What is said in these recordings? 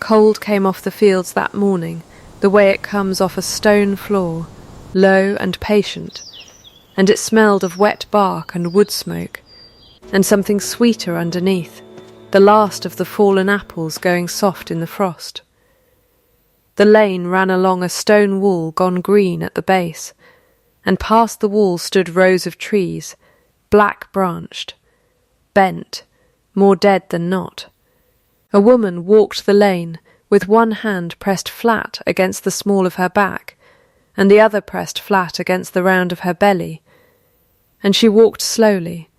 Cold came off the fields that morning, the way it comes off a stone floor, low and patient, and it smelled of wet bark and wood smoke, and something sweeter underneath, the last of the fallen apples going soft in the frost. The lane ran along a stone wall gone green at the base, and past the wall stood rows of trees, black-branched, bent, more dead than not. A woman walked the lane with one hand pressed flat against the small of her back, and the other pressed flat against the round of her belly, and she walked slowly,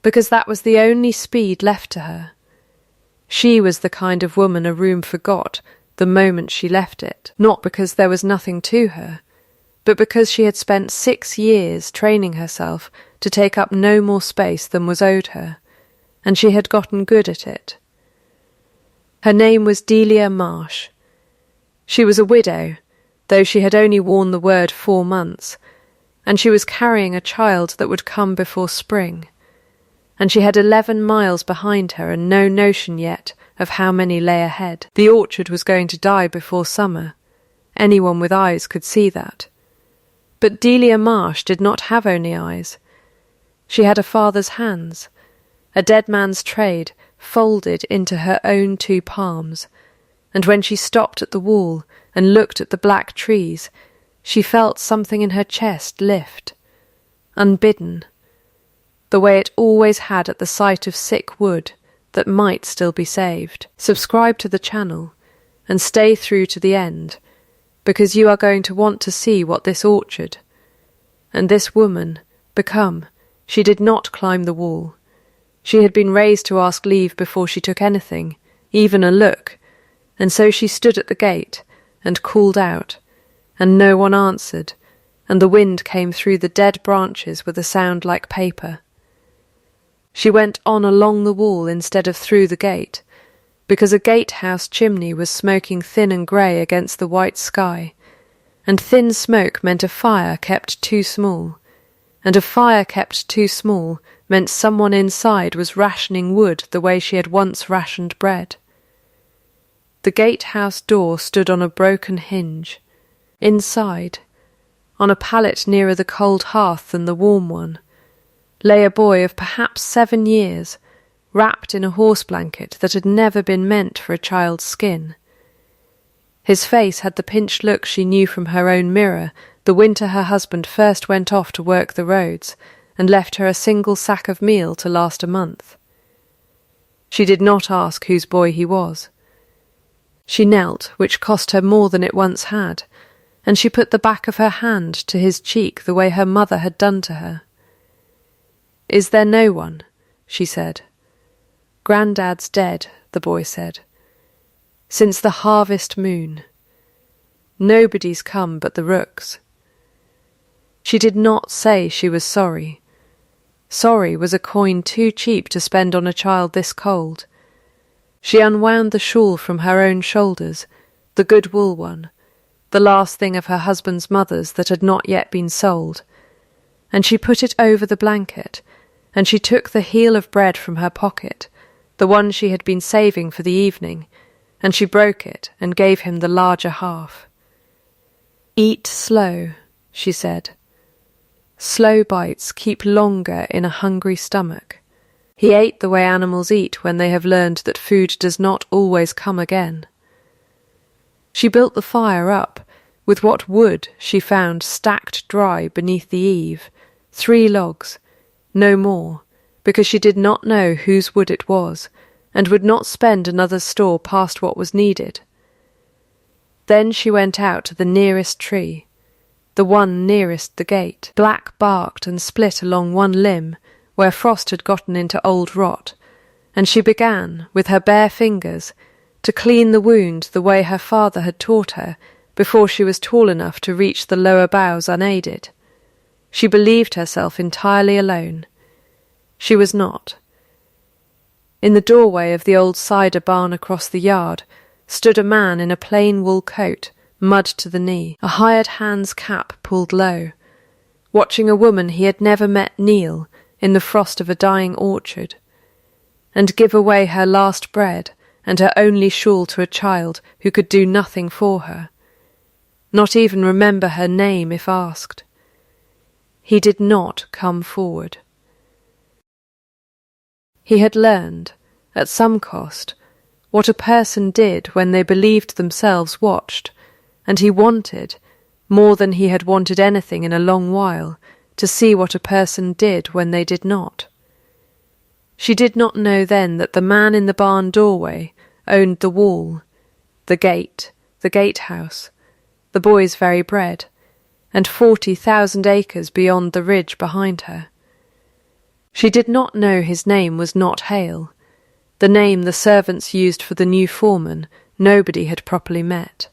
because that was the only speed left to her. She was the kind of woman a room forgot the moment she left it, not because there was nothing to her, but because she had spent 6 years training herself to take up no more space than was owed her, and she had gotten good at it. Her name was Delia Marsh. She was a widow, though she had only worn the word 4 months, and she was carrying a child that would come before spring, and she had 11 miles behind her and no notion yet of how many lay ahead. The orchard was going to die before summer. Anyone with eyes could see that. But Delia Marsh did not have only eyes. She had a father's hands, a dead man's trade folded into her own 2 palms, and when she stopped at the wall and looked at the black trees, she felt something in her chest lift, unbidden, the way it always had at the sight of sick wood that might still be saved. Subscribe to the channel and stay through to the end, because you are going to want to see what this orchard and this woman become. She did not climb the wall. She had been raised to ask leave before she took anything, even a look, and so she stood at the gate and called out, and no one answered, and the wind came through the dead branches with a sound like paper. She went on along the wall instead of through the gate, because a gatehouse chimney was smoking thin and grey against the white sky, and thin smoke meant a fire kept too small, and a fire kept too small meant someone inside was rationing wood the way she had once rationed bread. The gatehouse door stood on a broken hinge. Inside, on a pallet nearer the cold hearth than the warm one, lay a boy of perhaps 7 years, wrapped in a horse blanket that had never been meant for a child's skin. His face had the pinched look she knew from her own mirror the winter her husband first went off to work the roads and left her a single sack of meal to last a month. She did not ask whose boy he was. She knelt, which cost her more than it once had, and she put the back of her hand to his cheek the way her mother had done to her. "Is there no one?" she said. "Grandad's dead," the boy said. "Since the harvest moon. Nobody's come but the rooks." She did not say she was sorry. Sorry was a coin too cheap to spend on a child this cold. She unwound the shawl from her own shoulders, the good wool one, the last thing of her husband's mother's that had not yet been sold, and she put it over the blanket, and she took the heel of bread from her pocket, the one she had been saving for the evening, and she broke it and gave him the larger half. "Eat slow," she said. "Slow bites keep longer in a hungry stomach." He ate the way animals eat when they have learned that food does not always come again. She built the fire up with what wood she found stacked dry beneath the eave, 3 logs, no more, because she did not know whose wood it was, and would not spend another's store past what was needed. Then she went out to the nearest tree, the one nearest the gate, black-barked and split along one limb, where frost had gotten into old rot, and she began, with her bare fingers, to clean the wound the way her father had taught her before she was tall enough to reach the lower boughs unaided. She believed herself entirely alone. She was not. In the doorway of the old cider barn across the yard stood a man in a plain wool coat, mud to the knee, a hired hand's cap pulled low, watching a woman he had never met kneel in the frost of a dying orchard, and give away her last bread and her only shawl to a child who could do nothing for her, not even remember her name if asked. He did not come forward. He had learned, at some cost, what a person did when they believed themselves watched, and he wanted, more than he had wanted anything in a long while, to see what a person did when they did not. She did not know then that the man in the barn doorway owned the wall, the gatehouse, the boy's very bread, and 40,000 acres beyond the ridge behind her. She did not know his name was not Hale, the name the servants used for the new foreman nobody had properly met.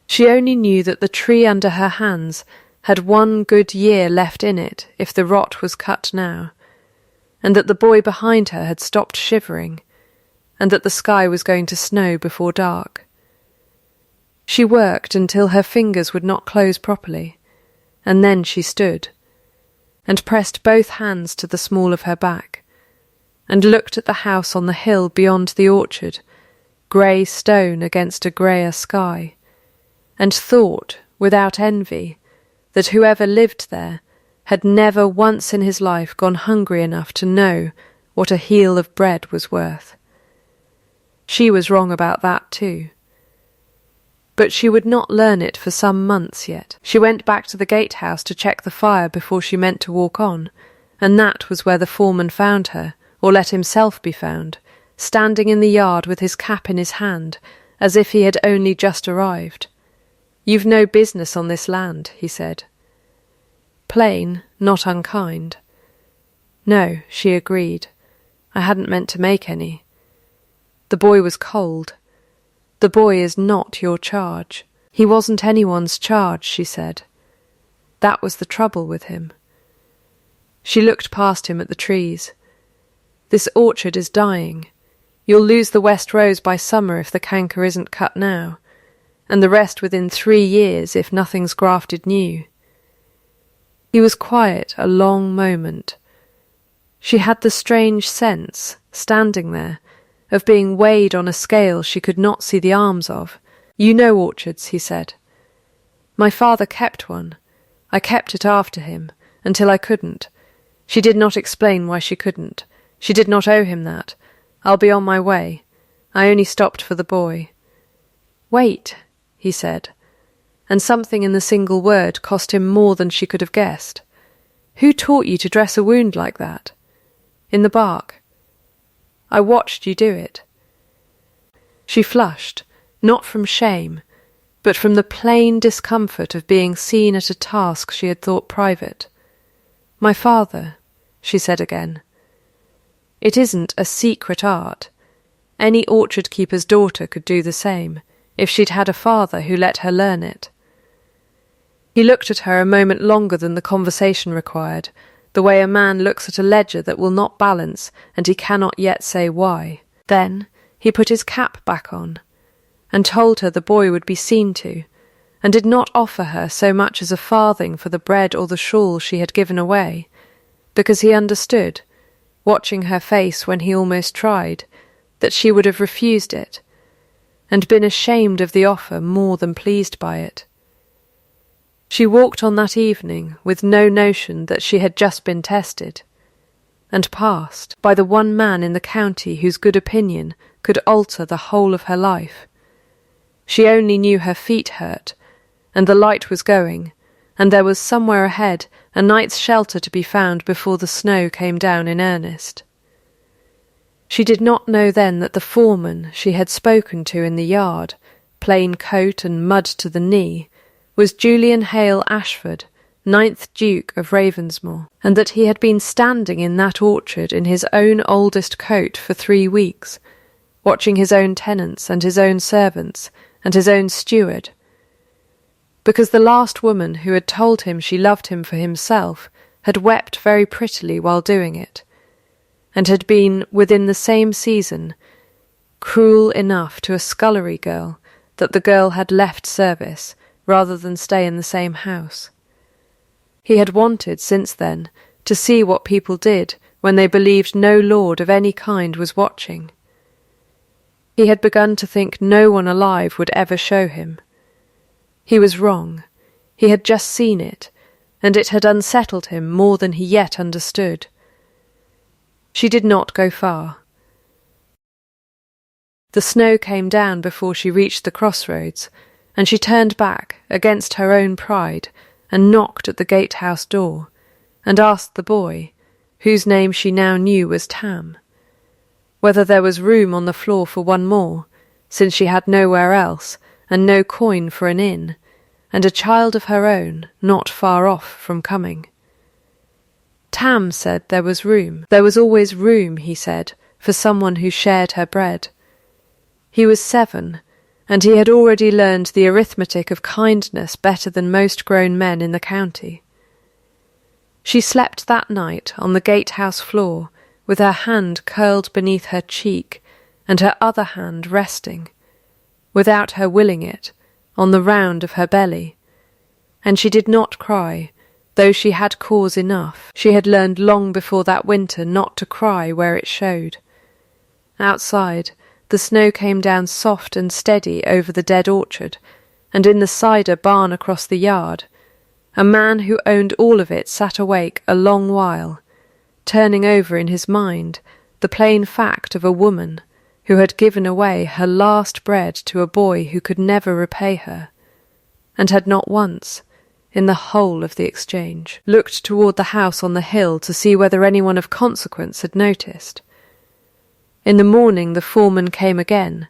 She only knew that the tree under her hands had 1 good year left in it if the rot was cut now, and that the boy behind her had stopped shivering, and that the sky was going to snow before dark. She worked until her fingers would not close properly, and then she stood, and pressed both hands to the small of her back, and looked at the house on the hill beyond the orchard, grey stone against a greyer sky, and thought, without envy, that whoever lived there had never once in his life gone hungry enough to know what a heel of bread was worth. She was wrong about that too. But she would not learn it for some months yet. She went back to the gatehouse to check the fire before she meant to walk on, and that was where the foreman found her, or let himself be found, standing in the yard with his cap in his hand, as if he had only just arrived. "You've no business on this land," he said. Plain, not unkind. No, she agreed. I hadn't meant to make any. The boy was cold. The boy is not your charge. He wasn't anyone's charge, she said. That was the trouble with him. She looked past him at the trees. This orchard is dying. You'll lose the west rose by summer if the canker isn't cut now, and the rest within 3 years if nothing's grafted new. He was quiet a long moment. She had the strange sense, standing there, of being weighed on a scale she could not see the arms of. "You know orchards," he said. "My father kept one. I kept it after him, until I couldn't. She did not explain why she couldn't. She did not owe him that. I'll be on my way. I only stopped for the boy." "Wait," he said, and something in the single word cost him more than she could have guessed. "Who taught you to dress a wound like that?" "In the bark." "I watched you do it." She flushed, not from shame, but from the plain discomfort of being seen at a task she had thought private. "My father," she said again. "It isn't a secret art. Any orchard keeper's daughter could do the same, if she'd had a father who let her learn it." He looked at her a moment longer than the conversation required, the way a man looks at a ledger that will not balance and he cannot yet say why. Then he put his cap back on, and told her the boy would be seen to, and did not offer her so much as a farthing for the bread or the shawl she had given away, because he understood, watching her face when he almost tried, that she would have refused it, and been ashamed of the offer more than pleased by it. She walked on that evening with no notion that she had just been tested, and passed by the one man in the county whose good opinion could alter the whole of her life. She only knew her feet hurt, and the light was going, and there was somewhere ahead a night's shelter to be found before the snow came down in earnest. She did not know then that the foreman she had spoken to in the yard, plain coat and mud to the knee, was Julian Hale Ashford, 9th Duke of Ravensmore, and that he had been standing in that orchard in his own oldest coat for 3 weeks, watching his own tenants and his own servants and his own steward, because the last woman who had told him she loved him for himself had wept very prettily while doing it, and had been, within the same season, cruel enough to a scullery girl that the girl had left service rather than stay in the same house. He had wanted, since then, to see what people did when they believed no lord of any kind was watching. He had begun to think no one alive would ever show him. He was wrong. He had just seen it, and it had unsettled him more than he yet understood. She did not go far. The snow came down before she reached the crossroads, and she turned back against her own pride and knocked at the gatehouse door, and asked the boy, whose name she now knew was Tam, whether there was room on the floor for one more, since she had nowhere else, and no coin for an inn, and a child of her own not far off from coming. Tam said there was room. There was always room, he said, for someone who shared her bread. He was 7, and he had already learned the arithmetic of kindness better than most grown men in the county. She slept that night on the gatehouse floor, with her hand curled beneath her cheek and her other hand resting, without her willing it, on the round of her belly. And she did not cry, though she had cause enough. She had learned long before that winter not to cry where it showed. Outside, the snow came down soft and steady over the dead orchard, and in the cider barn across the yard, a man who owned all of it sat awake a long while, turning over in his mind the plain fact of a woman who had given away her last bread to a boy who could never repay her, and had not once, in the whole of the exchange, looked toward the house on the hill to see whether anyone of consequence had noticed. In the morning the foreman came again,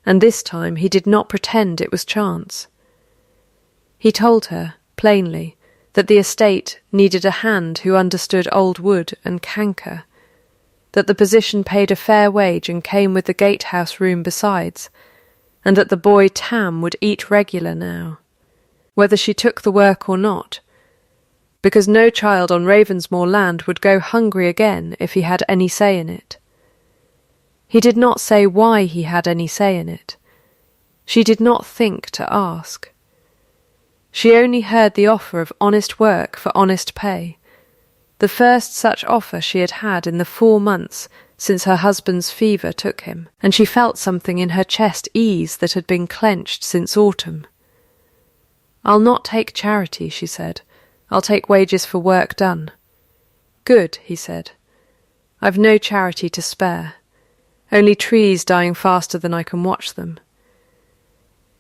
and this time he did not pretend it was chance. He told her, plainly, that the estate needed a hand who understood old wood and canker, that the position paid a fair wage and came with the gatehouse room besides, and that the boy Tam would eat regular now, whether she took the work or not, because no child on Ravensmoor land would go hungry again if he had any say in it. He did not say why he had any say in it. She did not think to ask. She only heard the offer of honest work for honest pay, the first such offer she had had in the 4 months since her husband's fever took him, and she felt something in her chest ease that had been clenched since autumn. "I'll not take charity," she said. "I'll take wages for work done." "Good," he said. "I've no charity to spare. Only trees dying faster than I can watch them."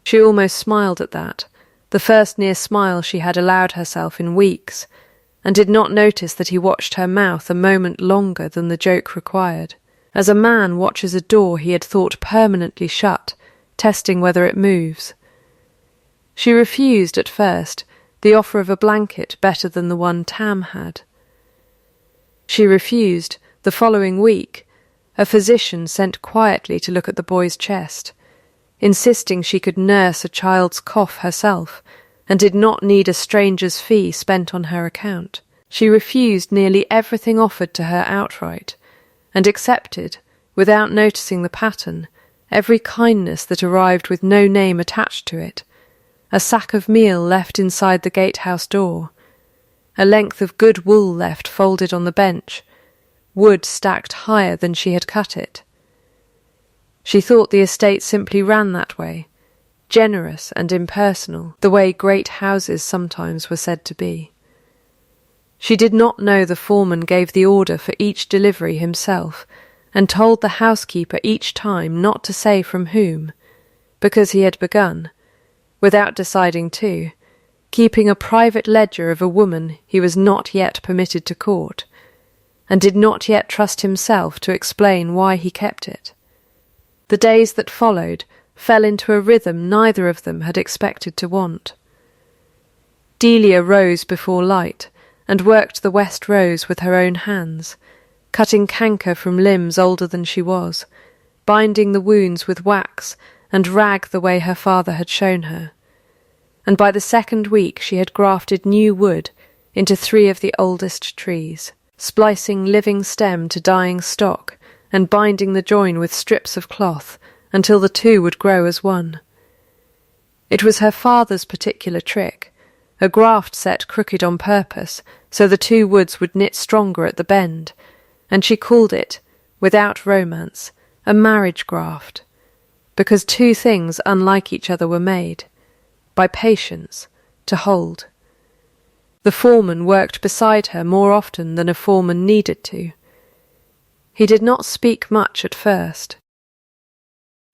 She almost smiled at that, the first near smile she had allowed herself in weeks, and did not notice that he watched her mouth a moment longer than the joke required, as a man watches a door he had thought permanently shut, testing whether it moves. She refused at first the offer of a blanket better than the one Tam had. She refused the following week a physician sent quietly to look at the boy's chest, insisting she could nurse a child's cough herself, and did not need a stranger's fee spent on her account. She refused nearly everything offered to her outright, and accepted, without noticing the pattern, every kindness that arrived with no name attached to it, a sack of meal left inside the gatehouse door, a length of good wool left folded on the bench, wood stacked higher than she had cut it. She thought the estate simply ran that way, generous and impersonal, the way great houses sometimes were said to be. She did not know the foreman gave the order for each delivery himself, and told the housekeeper each time not to say from whom, because he had begun, without deciding to, keeping a private ledger of a woman he was not yet permitted to court, and did not yet trust himself to explain why he kept it. The days that followed fell into a rhythm neither of them had expected to want. Delia rose before light, and worked the west rose with her own hands, cutting canker from limbs older than she was, binding the wounds with wax and rag the way her father had shown her. And by the 2nd week she had grafted new wood into 3 of the oldest trees, splicing living stem to dying stock, and binding the join with strips of cloth until the 2 would grow as one. It was her father's particular trick, a graft set crooked on purpose, so the 2 woods would knit stronger at the bend, and she called it, without romance, a marriage graft, because two things unlike each other were made, by patience, to hold. The foreman worked beside her more often than a foreman needed to. He did not speak much at first.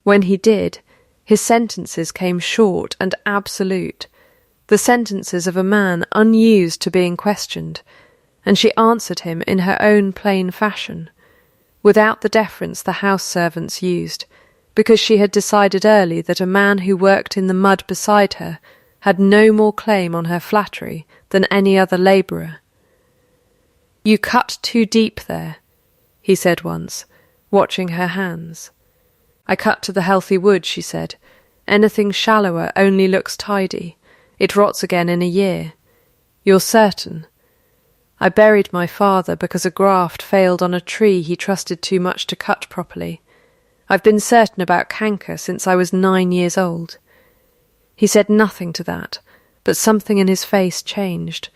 When he did, his sentences came short and absolute, the sentences of a man unused to being questioned, and she answered him in her own plain fashion, without the deference the house servants used, because she had decided early that a man who worked in the mud beside her had no more claim on her flattery than any other labourer. "You cut too deep there," he said once, watching her hands. "I cut to the healthy wood," she said. "Anything shallower only looks tidy. It rots again in a year. You're certain?" "I buried my father because a graft failed on a tree he trusted too much to cut properly. I've been certain about canker since I was 9 years old." He said nothing to that, but something in his face changed,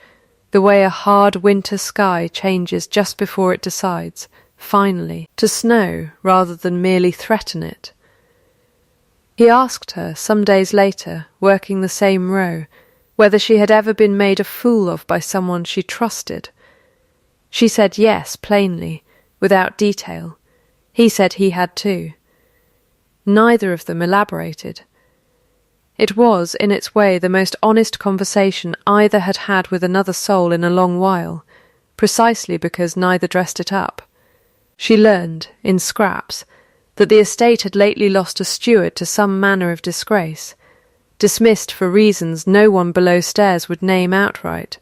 the way a hard winter sky changes just before it decides, finally, to snow rather than merely threaten it. He asked her, some days later, working the same row, whether she had ever been made a fool of by someone she trusted. She said yes, plainly, without detail. He said he had too. Neither of them elaborated. It was, in its way, the most honest conversation either had had with another soul in a long while, precisely because neither dressed it up. She learned, in scraps, that the estate had lately lost a steward to some manner of disgrace, dismissed for reasons no one below stairs would name outright,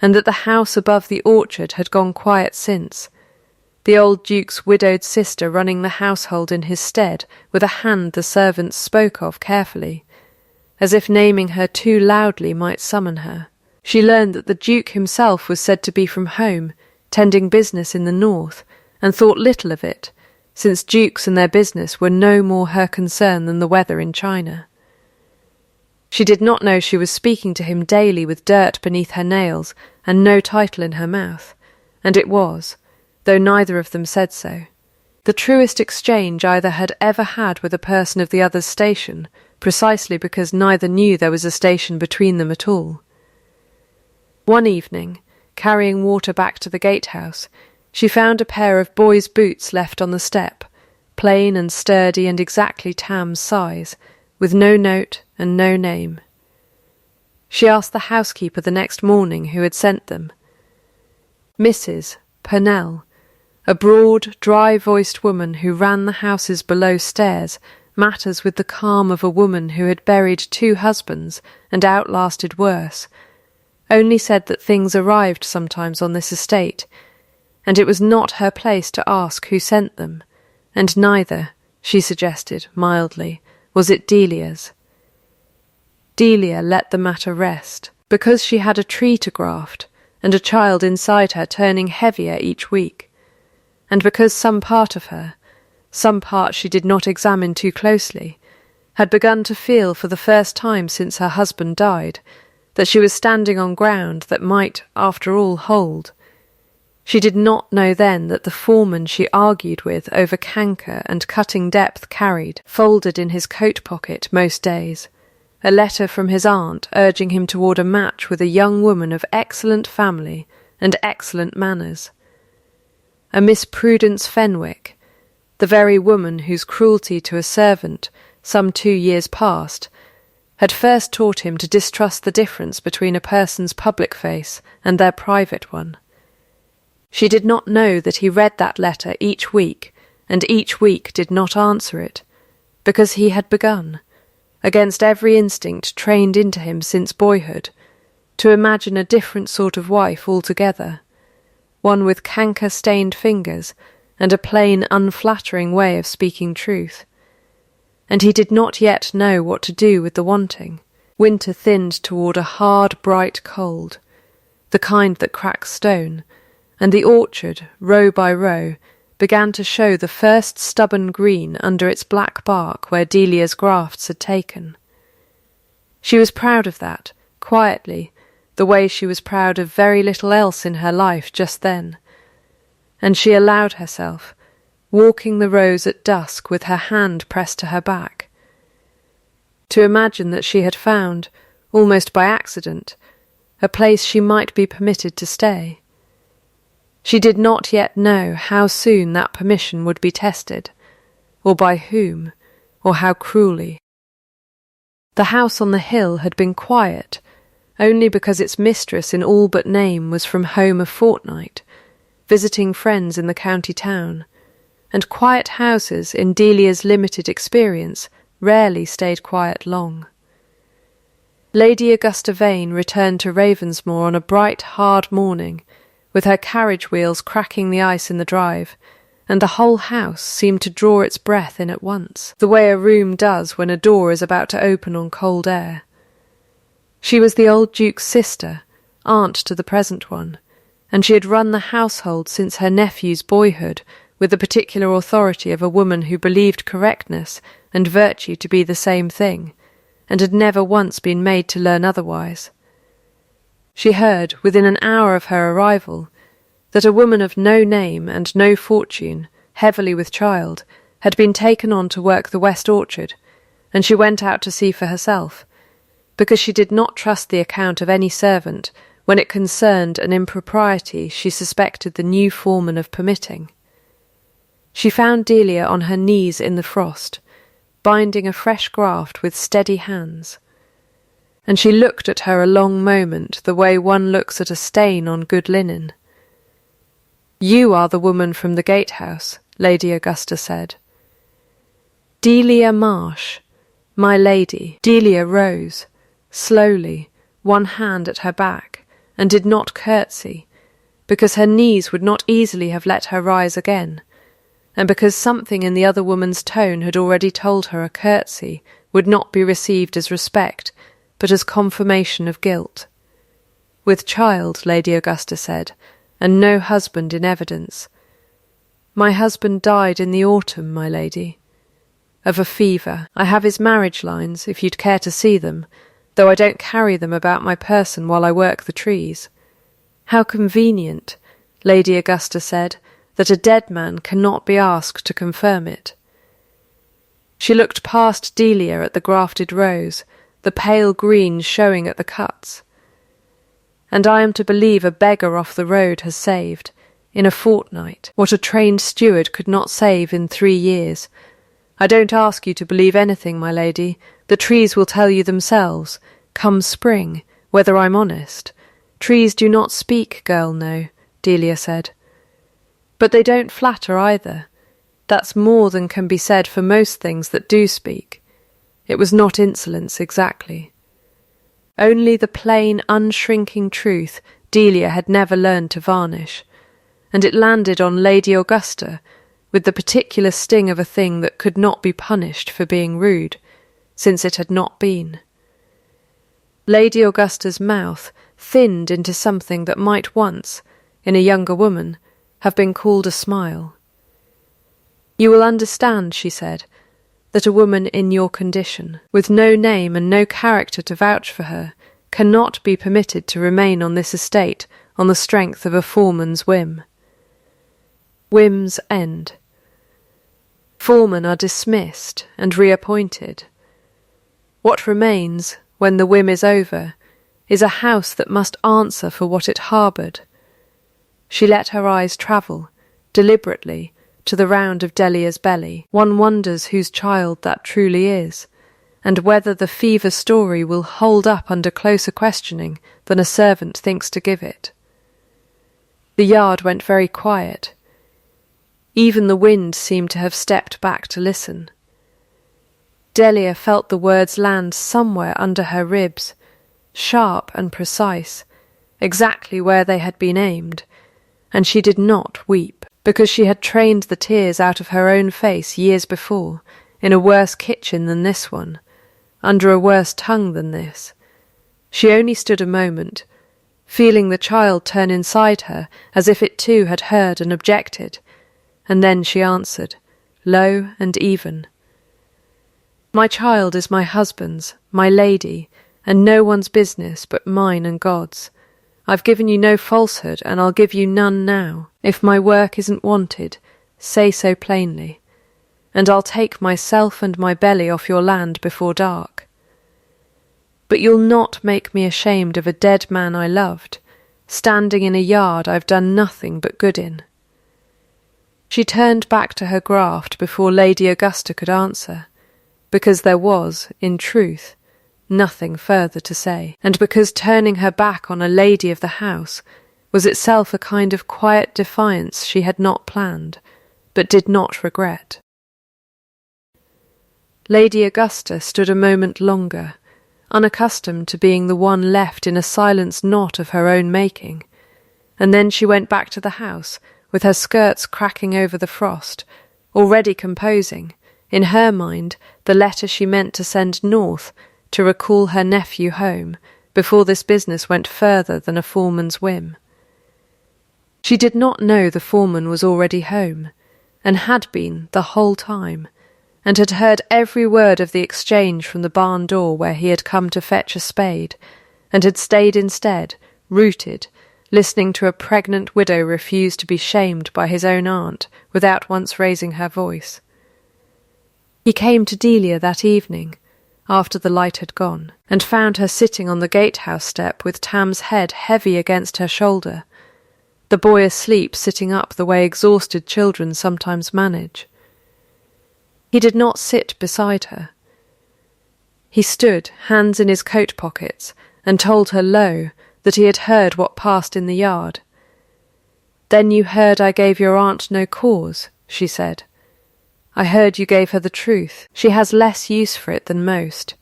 and that the house above the orchard had gone quiet since, the old Duke's widowed sister running the household in his stead with a hand the servants spoke of carefully, as if naming her too loudly might summon her. She learned that the Duke himself was said to be from home, tending business in the north, and thought little of it, since dukes and their business were no more her concern than the weather in China. She did not know she was speaking to him daily with dirt beneath her nails and no title in her mouth, and it was, though neither of them said so, the truest exchange either had ever had with a person of the other's station, precisely because neither knew there was a station between them at all. One evening, carrying water back to the gatehouse, she found a pair of boys' boots left on the step, plain and sturdy and exactly Tam's size, with no note and no name. She asked the housekeeper the next morning who had sent them. Mrs. Purnell, a broad, dry-voiced woman who ran the houses below stairs, matters with the calm of a woman who had buried 2 husbands and outlasted worse, only said that things arrived sometimes on this estate, and it was not her place to ask who sent them, and neither, she suggested mildly, was it Delia's. Delia let the matter rest, because she had a tree to graft, and a child inside her turning heavier each week, and because some part of her, some part she did not examine too closely, had begun to feel for the first time since her husband died that she was standing on ground that might, after all, hold. She did not know then that the foreman she argued with over canker and cutting depth carried, folded in his coat pocket most days, a letter from his aunt urging him toward a match with a young woman of excellent family and excellent manners. A Miss Prudence Fenwick, the very woman whose cruelty to a servant, some 2 years past, had first taught him to distrust the difference between a person's public face and their private one. She did not know that he read that letter each week, and each week did not answer it, because he had begun, against every instinct trained into him since boyhood, to imagine a different sort of wife altogether, one with canker-stained fingers and a plain, unflattering way of speaking truth. And he did not yet know what to do with the wanting. Winter thinned toward a hard, bright cold, the kind that cracks stone, and the orchard, row by row, began to show the first stubborn green under its black bark where Delia's grafts had taken. She was proud of that, quietly, the way she was proud of very little else in her life just then, and she allowed herself, walking the rows at dusk with her hand pressed to her back. To imagine that she had found, almost by accident, a place she might be permitted to stay. She did not yet know how soon that permission would be tested, or by whom, or how cruelly. The house on the hill had been quiet, only because its mistress in all but name was from home a fortnight, visiting friends in the county town, and quiet houses, in Delia's limited experience, rarely stayed quiet long. Lady Augusta Vane returned to Ravensmoor on a bright, hard morning, with her carriage wheels cracking the ice in the drive, and the whole house seemed to draw its breath in at once, the way a room does when a door is about to open on cold air. She was the old Duke's sister, aunt to the present one, and she had run the household since her nephew's boyhood with the particular authority of a woman who believed correctness and virtue to be the same thing, and had never once been made to learn otherwise. She heard, within an hour of her arrival, that a woman of no name and no fortune, heavily with child, had been taken on to work the West Orchard, and she went out to see for herself, because she did not trust the account of any servant when it concerned an impropriety she suspected the new foreman of permitting. She found Delia on her knees in the frost, binding a fresh graft with steady hands, and she looked at her a long moment the way one looks at a stain on good linen. "You are the woman from the gatehouse," Lady Augusta said. "Delia Marsh, my lady." Delia rose, slowly, one hand at her back, and did not curtsy, because her knees would not easily have let her rise again, and because something in the other woman's tone had already told her a curtsy would not be received as respect, but as confirmation of guilt. "With child," Lady Augusta said, "and no husband in evidence. My husband died in the autumn, my lady. Of a fever. I have his marriage lines, if you'd care to see them, though I don't carry them about my person while I work the trees. How convenient," Lady Augusta said, "that a dead man cannot be asked to confirm it." She looked past Delia at the grafted rose, the pale green showing at the cuts. "And I am to believe a beggar off the road has saved, in a fortnight, what a trained steward could not save in 3 years. I don't ask you to believe anything, my lady. The trees will tell you themselves, come spring, whether I'm honest. Trees do not speak, girl, no," Delia said. "But they don't flatter either. That's more than can be said for most things that do speak. It was not insolence exactly. Only the plain, unshrinking truth Delia had never learned to varnish, and it landed on Lady Augusta with the particular sting of a thing that could not be punished for being rude, since it had not been. Lady Augusta's mouth thinned into something that might once, in a younger woman, have been called a smile. "You will understand," she said, "that a woman in your condition, with no name and no character to vouch for her, cannot be permitted to remain on this estate on the strength of a foreman's whim. Whims end. Foremen are dismissed and reappointed. What remains, when the whim is over, is a house that must answer for what it harboured." She let her eyes travel, deliberately, to the round of Delia's belly. One wonders whose child that truly is, and whether the fever story will hold up under closer questioning than a servant thinks to give it. The yard went very quiet. Even the wind seemed to have stepped back to listen. Delia felt the words land somewhere under her ribs, sharp and precise, exactly where they had been aimed, and she did not weep, because she had trained the tears out of her own face years before, in a worse kitchen than this one, under a worse tongue than this. She only stood a moment, feeling the child turn inside her as if it too had heard and objected, and then she answered, low and even, "My child is my husband's, my lady, and no one's business but mine and God's. I've given you no falsehood, and I'll give you none now. If my work isn't wanted, say so plainly, and I'll take myself and my belly off your land before dark. But you'll not make me ashamed of a dead man I loved, standing in a yard I've done nothing but good in." She turned back to her graft before Lady Augusta could answer, because there was, in truth, nothing further to say, and because turning her back on a lady of the house was itself a kind of quiet defiance she had not planned, but did not regret. Lady Augusta stood a moment longer, unaccustomed to being the one left in a silence not of her own making, and then she went back to the house, with her skirts cracking over the frost, already composing, in her mind, the letter she meant to send north to recall her nephew home before this business went further than a foreman's whim. She did not know the foreman was already home, and had been the whole time, and had heard every word of the exchange from the barn door where he had come to fetch a spade, and had stayed instead, rooted, listening to a pregnant widow refuse to be shamed by his own aunt without once raising her voice. He came to Delia that evening, after the light had gone, and found her sitting on the gatehouse step with Tam's head heavy against her shoulder, the boy asleep sitting up the way exhausted children sometimes manage. He did not sit beside her. He stood, hands in his coat pockets, and told her low that he had heard what passed in the yard. "Then you heard I gave your aunt no cause," she said. "I heard you gave her the truth. She has less use for it than most."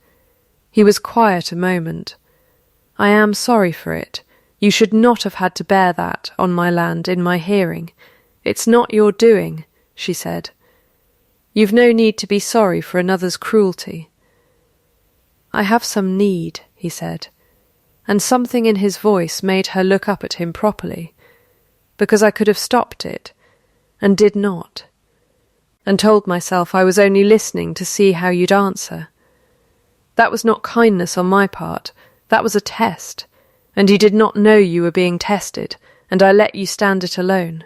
He was quiet a moment. "I am sorry for it. You should not have had to bear that, on my land, in my hearing. It's not your doing," she said. "You've no need to be sorry for another's cruelty." "I have some need," he said, and something in his voice made her look up at him properly, because I could have stopped it, and did not, and told myself I was only listening to see how you'd answer. That was not kindness on my part, that was a test, and you did not know you were being tested, and I let you stand it alone.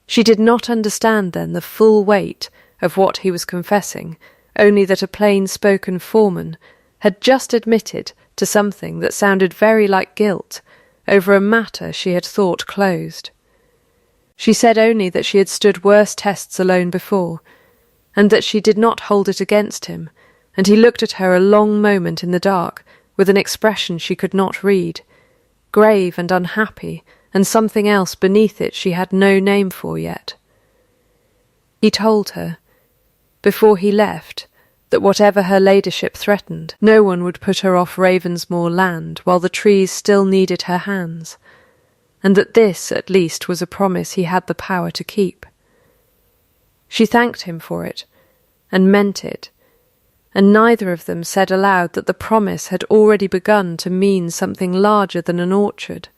She did not understand then the full weight of what he was confessing, only that a plain-spoken foreman had just admitted to something that sounded very like guilt over a matter she had thought closed. She said only that she had stood worse tests alone before, and that she did not hold it against him, and he looked at her a long moment in the dark with an expression she could not read, grave and unhappy, and something else beneath it she had no name for yet. He told her, before he left, that whatever her ladyship threatened, no one would put her off Ravensmoor land while the trees still needed her hands, and that this, at least, was a promise he had the power to keep. She thanked him for it, and meant it, and neither of them said aloud that the promise had already begun to mean something larger than an orchard,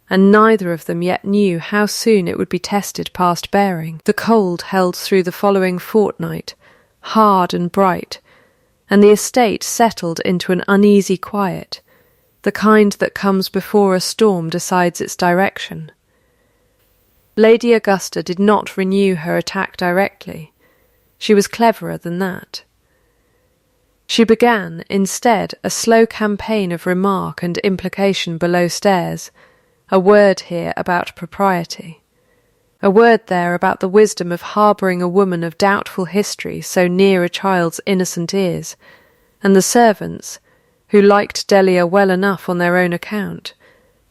and neither of them yet knew how soon it would be tested past bearing. The cold held through the following fortnight, hard and bright, and the estate settled into an uneasy quiet, the kind that comes before a storm decides its direction. Lady Augusta did not renew her attack directly. She was cleverer than that. She began, instead, a slow campaign of remark and implication below stairs, a word here about propriety, a word there about the wisdom of harbouring a woman of doubtful history so near a child's innocent ears, and the servants, who liked Delia well enough on their own account,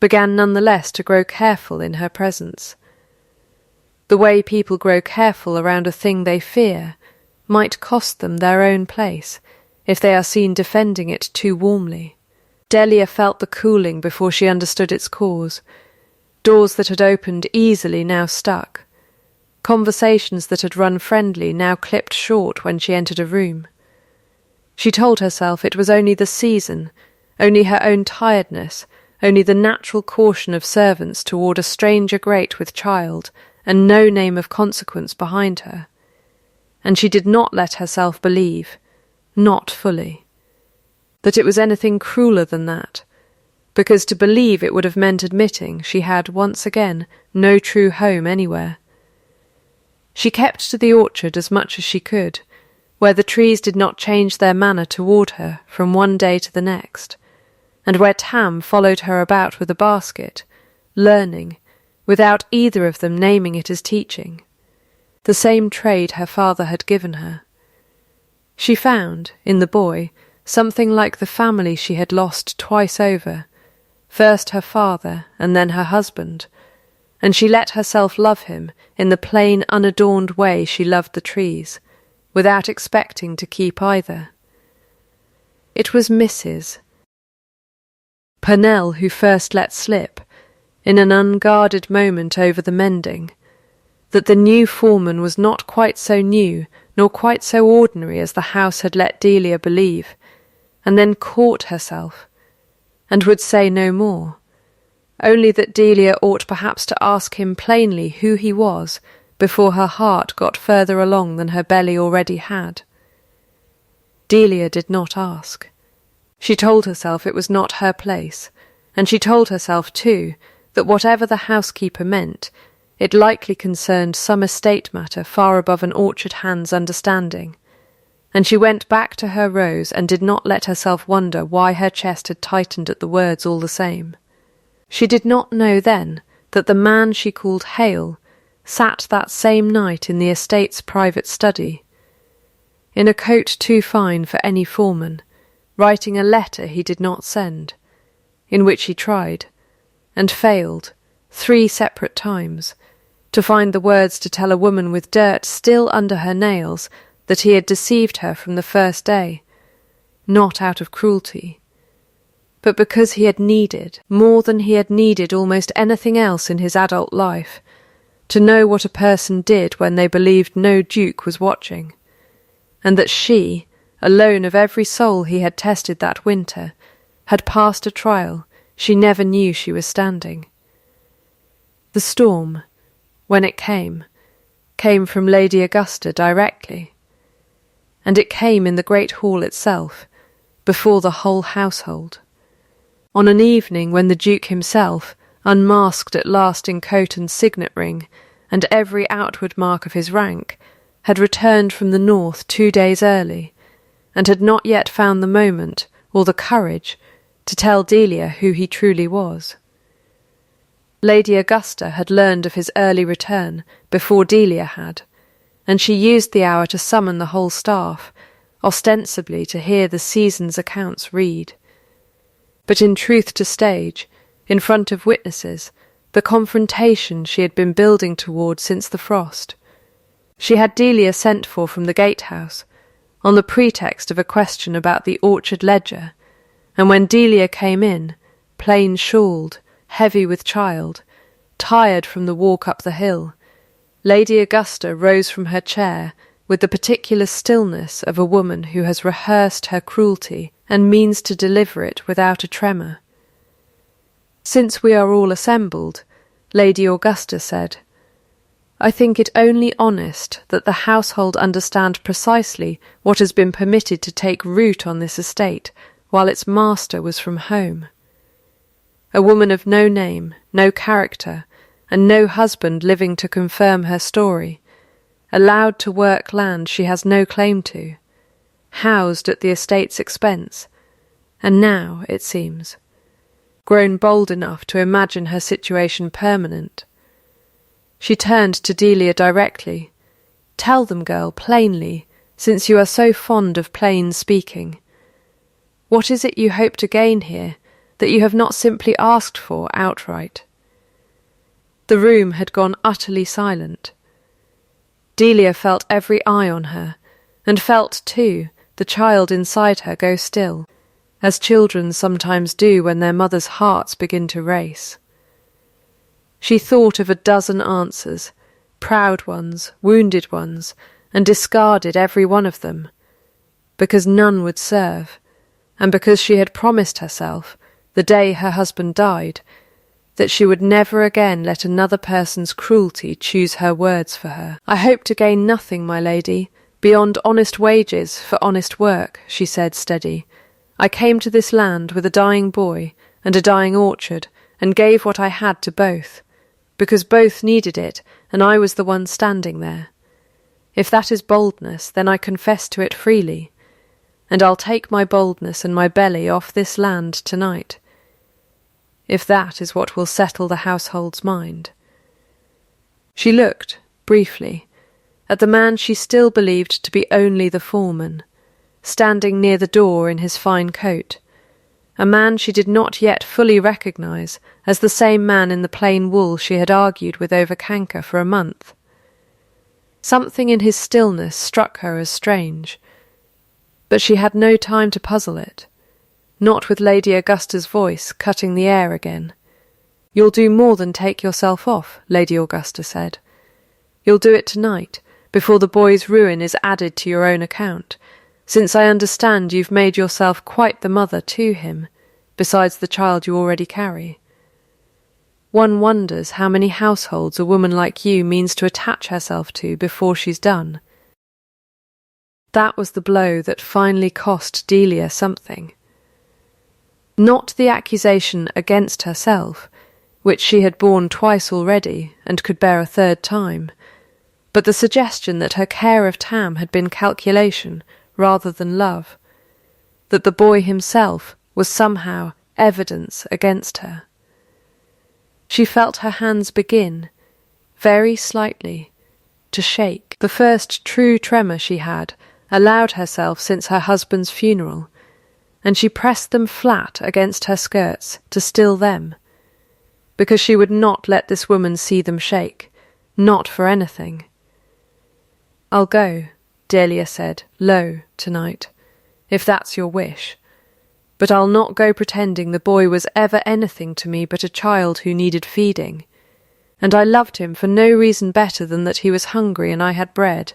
began none the less to grow careful in her presence. The way people grow careful around a thing they fear might cost them their own place, if they are seen defending it too warmly. Delia felt the cooling before she understood its cause. Doors that had opened easily now stuck. Conversations that had run friendly now clipped short when she entered a room. She told herself it was only the season, only her own tiredness, only the natural caution of servants toward a stranger great with child, and no name of consequence behind her. And she did not let herself believe, not fully, that it was anything crueler than that, because to believe it would have meant admitting she had, once again, no true home anywhere. She kept to the orchard as much as she could, where the trees did not change their manner toward her from one day to the next, and where Tam followed her about with a basket, learning, without either of them naming it as teaching, the same trade her father had given her. She found, in the boy, something like the family she had lost twice over, first her father and then her husband, and she let herself love him in the plain, unadorned way she loved the trees, without expecting to keep either. It was Mrs. Purnell who first let slip, in an unguarded moment over the mending, that the new foreman was not quite so new nor quite so ordinary as the house had let Delia believe, and then caught herself, and would say no more, only that Delia ought perhaps to ask him plainly who he was before her heart got further along than her belly already had. Delia did not ask. She told herself it was not her place, and she told herself, too, that whatever the housekeeper meant, it likely concerned some estate matter far above an orchard hand's understanding, and she went back to her rose and did not let herself wonder why her chest had tightened at the words all the same. She did not know then that the man she called Hale sat that same night in the estate's private study, in a coat too fine for any foreman, writing a letter he did not send, in which he tried, and failed, 3 separate times, to find the words to tell a woman with dirt still under her nails that he had deceived her from the first day, not out of cruelty, but because he had needed, more than he had needed almost anything else in his adult life, to know what a person did when they believed no duke was watching, and that she, alone of every soul he had tested that winter, had passed a trial she never knew she was standing. The storm, when it came from Lady Augusta directly, and it came in the great hall itself, before the whole household, on an evening when the Duke himself, unmasked at last in coat and signet ring, and every outward mark of his rank, had returned from the north 2 days early, and had not yet found the moment, or the courage, to tell Delia who he truly was. Lady Augusta had learned of his early return before Delia had, and she used the hour to summon the whole staff, ostensibly to hear the season's accounts read, but in truth to stage, in front of witnesses, the confrontation she had been building toward since the frost. She had Delia sent for from the gatehouse, on the pretext of a question about the orchard ledger, and when Delia came in, plain shawled, heavy with child, tired from the walk up the hill, Lady Augusta rose from her chair with the particular stillness of a woman who has rehearsed her cruelty and means to deliver it without a tremor. "Since we are all assembled," Lady Augusta said, "I think it only honest that the household understand precisely what has been permitted to take root on this estate while its master was from home. A woman of no name, no character, and no husband living to confirm her story, allowed to work land she has no claim to, housed at the estate's expense, and now, it seems, grown bold enough to imagine her situation permanent." She turned to Delia directly. "Tell them, girl, plainly, since you are so fond of plain speaking. What is it you hope to gain here that you have not simply asked for outright?" The room had gone utterly silent. Delia felt every eye on her, and felt, too, the child inside her go still, as children sometimes do when their mothers' hearts begin to race. She thought of a dozen answers, proud ones, wounded ones, and discarded every one of them, because none would serve, and because she had promised herself, the day her husband died, that she would never again let another person's cruelty choose her words for her. "I hope to gain nothing, my lady, beyond honest wages for honest work," she said, steady. "I came to this land with a dying boy and a dying orchard, and gave what I had to both, because both needed it, and I was the one standing there. If that is boldness, then I confess to it freely, and I'll take my boldness and my belly off this land tonight, if that is what will settle the household's mind." She looked, briefly, at the man she still believed to be only the foreman, standing near the door in his fine coat, a man she did not yet fully recognise as the same man in the plain wool she had argued with over canker for a month. Something in his stillness struck her as strange, but she had no time to puzzle it, not with Lady Augusta's voice cutting the air again. "You'll do more than take yourself off," Lady Augusta said. "You'll do it tonight, before the boy's ruin is added to your own account, since I understand you've made yourself quite the mother to him, besides the child you already carry. One wonders how many households a woman like you means to attach herself to before she's done." That was the blow that finally cost Delia something. Not the accusation against herself, which she had borne twice already and could bear a third time, but the suggestion that her care of Tam had been calculation rather than love, that the boy himself was somehow evidence against her. She felt her hands begin, very slightly, to shake. The first true tremor she had allowed herself since her husband's funeral, and she pressed them flat against her skirts to still them, because she would not let this woman see them shake, not for anything. "I'll go," Delia said, low, tonight, "if that's your wish. But I'll not go pretending the boy was ever anything to me but a child who needed feeding, and I loved him for no reason better than that he was hungry and I had bread.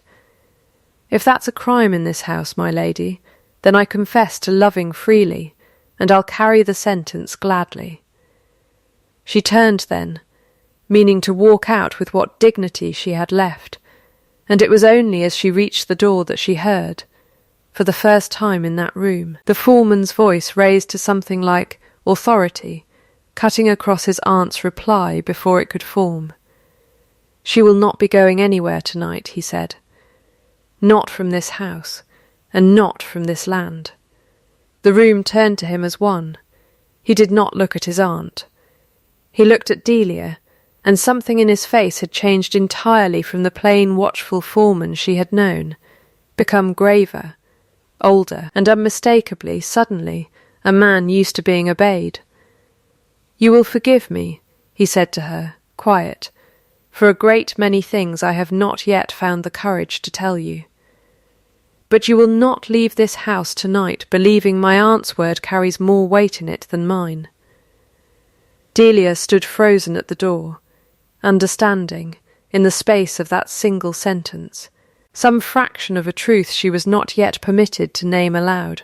If that's a crime in this house, my lady, then I confess to loving freely, and I'll carry the sentence gladly." She turned then, meaning to walk out with what dignity she had left, and it was only as she reached the door that she heard, for the first time in that room, the foreman's voice raised to something like authority, cutting across his aunt's reply before it could form. "She will not be going anywhere tonight," he said. "Not from this house, and not from this land." The room turned to him as one. He did not look at his aunt. He looked at Delia, and something in his face had changed entirely from the plain, watchful foreman she had known, become graver, older, and unmistakably, suddenly, a man used to being obeyed. "You will forgive me," he said to her, quiet, "for a great many things I have not yet found the courage to tell you. But you will not leave this house tonight believing my aunt's word carries more weight in it than mine." Delia stood frozen at the door, understanding, in the space of that single sentence, some fraction of a truth she was not yet permitted to name aloud,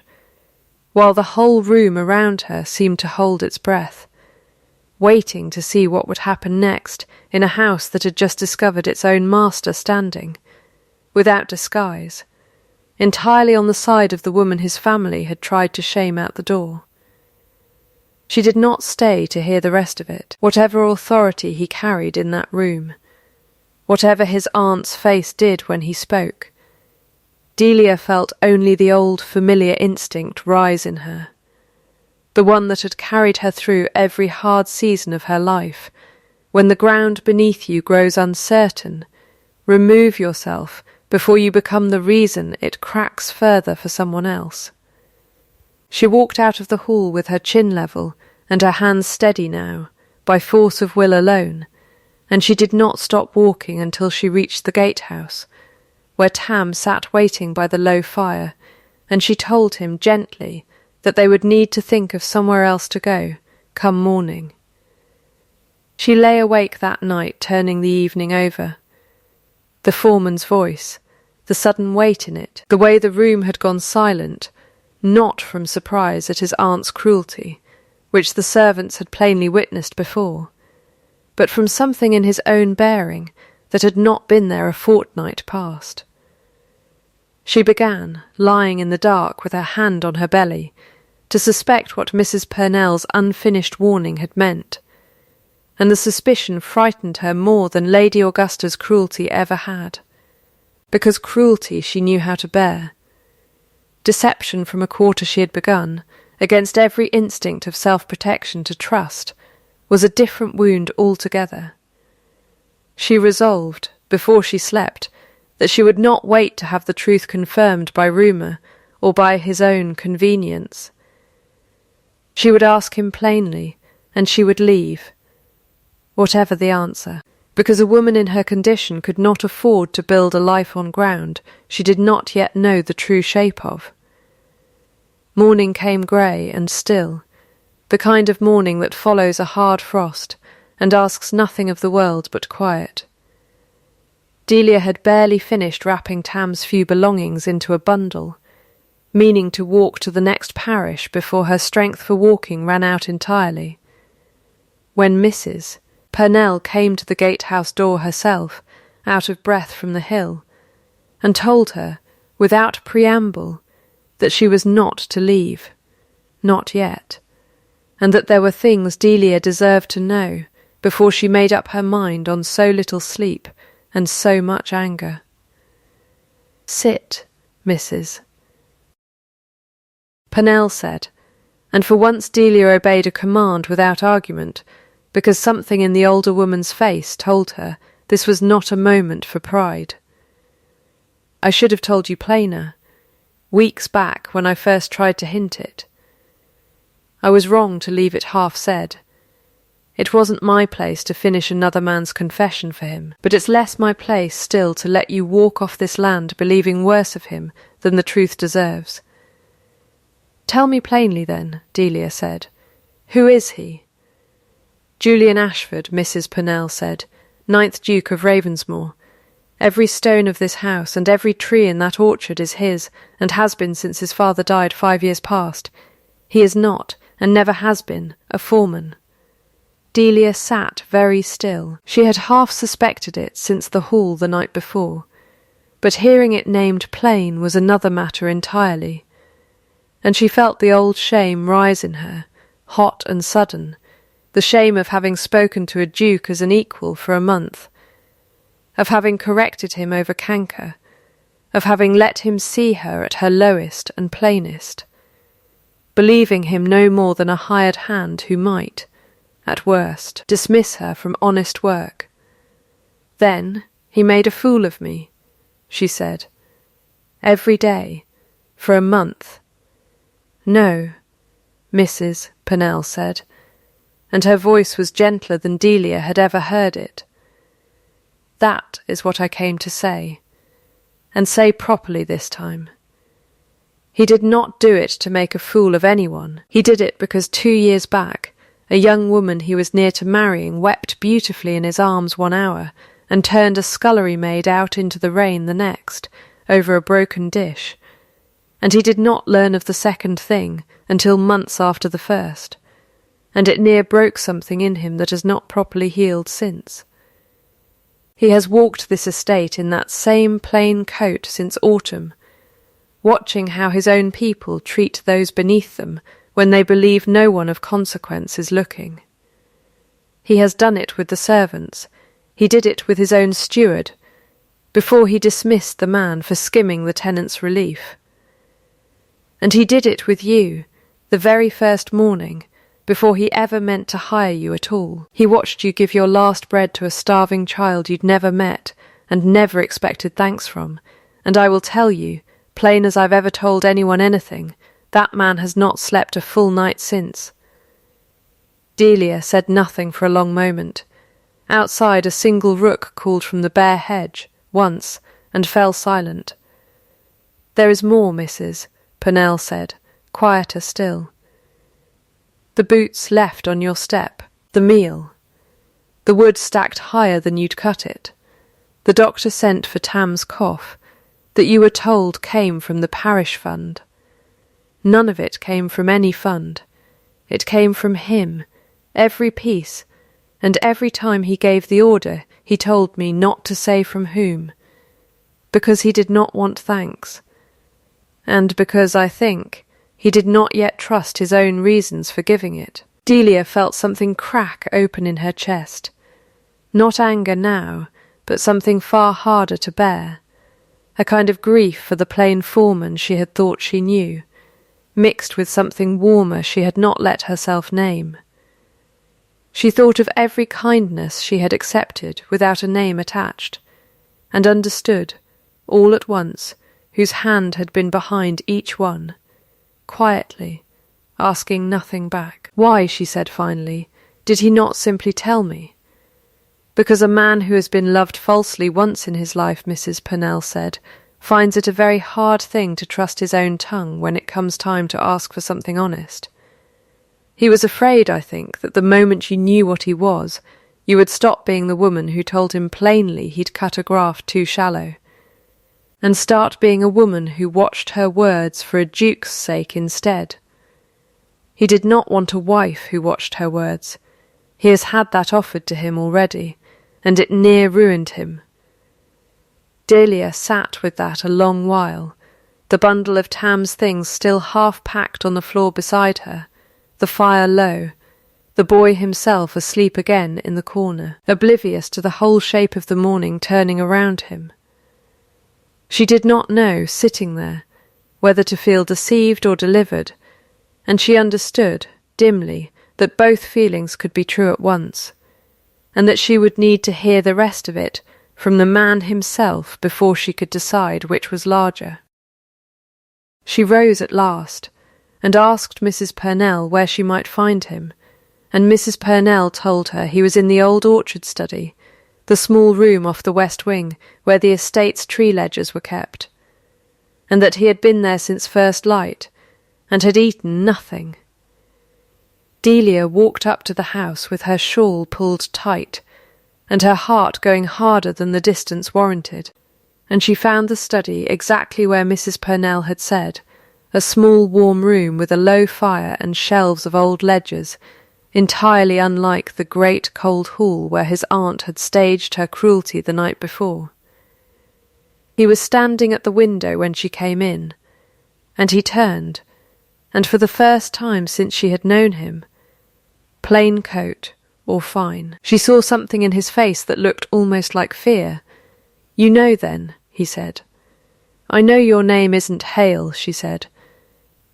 while the whole room around her seemed to hold its breath, waiting to see what would happen next in a house that had just discovered its own master standing, without disguise, entirely on the side of the woman his family had tried to shame out the door. She did not stay to hear the rest of it, whatever authority he carried in that room, whatever his aunt's face did when he spoke. Delia felt only the old familiar instinct rise in her, the one that had carried her through every hard season of her life. When the ground beneath you grows uncertain, remove yourself before you become the reason it cracks further for someone else. She walked out of the hall with her chin level and her hands steady now, by force of will alone, and she did not stop walking until she reached the gatehouse, where Tam sat waiting by the low fire, and she told him gently that they would need to think of somewhere else to go, come morning. She lay awake that night turning the evening over. The foreman's voice, the sudden weight in it, the way the room had gone silent, not from surprise at his aunt's cruelty, which the servants had plainly witnessed before, but from something in his own bearing that had not been there a fortnight past. She began, lying in the dark with her hand on her belly, to suspect what Mrs. Purnell's unfinished warning had meant, and the suspicion frightened her more than Lady Augusta's cruelty ever had. because cruelty she knew how to bear. Deception from a quarter she had begun, against every instinct of self-protection to trust, was a different wound altogether. She resolved, before she slept, that she would not wait to have the truth confirmed by rumour or by his own convenience. She would ask him plainly, and she would leave, whatever the answer, because a woman in her condition could not afford to build a life on ground she did not yet know the true shape of. Morning came grey and still, the kind of morning that follows a hard frost and asks nothing of the world but quiet. Delia had barely finished wrapping Tam's few belongings into a bundle, meaning to walk to the next parish before her strength for walking ran out entirely, when Mrs. Purnell came to the gatehouse door herself, out of breath from the hill, and told her, without preamble, that she was not to leave, not yet, and that there were things Delia deserved to know before she made up her mind on so little sleep and so much anger. "Sit, Mrs." Purnell said, and for once Delia obeyed a command without argument, because something in the older woman's face told her this was not a moment for pride. "I should have told you plainer, weeks back when I first tried to hint it. I was wrong to leave it half said. It wasn't my place to finish another man's confession for him, but it's less my place still to let you walk off this land believing worse of him than the truth deserves." "Tell me plainly then," Delia said. "Who is he?" "Julian Ashford," Mrs. Purnell said, "9th Duke of Ravensmore. Every stone of this house and every tree in that orchard is his, and has been since his father died 5 years past. He is not, and never has been, a foreman." Delia sat very still. She had half suspected it since the hall the night before, but hearing it named plain was another matter entirely, and she felt the old shame rise in her, hot and sudden, the shame of having spoken to a duke as an equal for a month, of having corrected him over canker, of having let him see her at her lowest and plainest, believing him no more than a hired hand who might, at worst, dismiss her from honest work. "Then he made a fool of me," she said. "Every day, for a month." "No," Mrs. Purnell said, and her voice was gentler than Delia had ever heard it. "That is what I came to say, and say properly this time. He did not do it to make a fool of anyone. He did it because 2 years back, a young woman he was near to marrying wept beautifully in his arms 1 hour, and turned a scullery maid out into the rain the next, over a broken dish, and he did not learn of the second thing until months after the first, and it near broke something in him that has not properly healed since. He has walked this estate in that same plain coat since autumn, watching how his own people treat those beneath them when they believe no one of consequence is looking. He has done it with the servants, he did it with his own steward, before he dismissed the man for skimming the tenant's relief. And he did it with you, the very first morning, before he ever meant to hire you at all. He watched you give your last bread to a starving child you'd never met and never expected thanks from, and I will tell you, plain as I've ever told anyone anything, that man has not slept a full night since. Delia said nothing for a long moment. Outside a single rook called from the bare hedge, once, and fell silent. "There is more, Mrs." Purnell said, quieter still. "The boots left on your step, the meal, the wood stacked higher than you'd cut it, the doctor sent for Tam's cough, that you were told came from the parish fund. None of it came from any fund. It came from him, every piece, and every time he gave the order he told me not to say from whom, because he did not want thanks, and because, I think, he did not yet trust his own reasons for giving it." Delia felt something crack open in her chest. Not anger now, but something far harder to bear. a kind of grief for the plain foreman she had thought she knew, mixed with something warmer she had not let herself name. She thought of every kindness she had accepted without a name attached, and understood, all at once, whose hand had been behind each one, quietly, asking nothing back. Why, she said finally, did he not simply tell me? Because a man who has been loved falsely once in his life, Mrs. Purnell said, finds it a very hard thing to trust his own tongue when it comes time to ask for something honest. He was afraid, I think, that the moment you knew what he was, you would stop being the woman who told him plainly he'd cut a graft too shallow, and start being a woman who watched her words for a duke's sake instead. He did not want a wife who watched her words. He has had that offered to him already, and it near ruined him. Delia sat with that a long while, the bundle of Tam's things still half packed on the floor beside her, the fire low, the boy himself asleep again in the corner, oblivious to the whole shape of the morning turning around him. She did not know, sitting there, whether to feel deceived or delivered, and she understood, dimly, that both feelings could be true at once, and that she would need to hear the rest of it from the man himself before she could decide which was larger. She rose at last, and asked Mrs. Purnell where she might find him, and Mrs. Purnell told her he was in the old orchard study, the small room off the west wing where the estate's tree ledgers were kept, and that he had been there since first light, and had eaten nothing. Delia walked up to the house with her shawl pulled tight, and her heart going harder than the distance warranted, and she found the study exactly where Mrs. Purnell had said, a small warm room with a low fire and shelves of old ledgers, entirely unlike the great cold hall where his aunt had staged her cruelty the night before. He was standing at the window when she came in, and he turned, and for the first time since she had known him, plain coat or fine, she saw something in his face that looked almost like fear. "You know, then," he said. "I know your name isn't Hale," she said.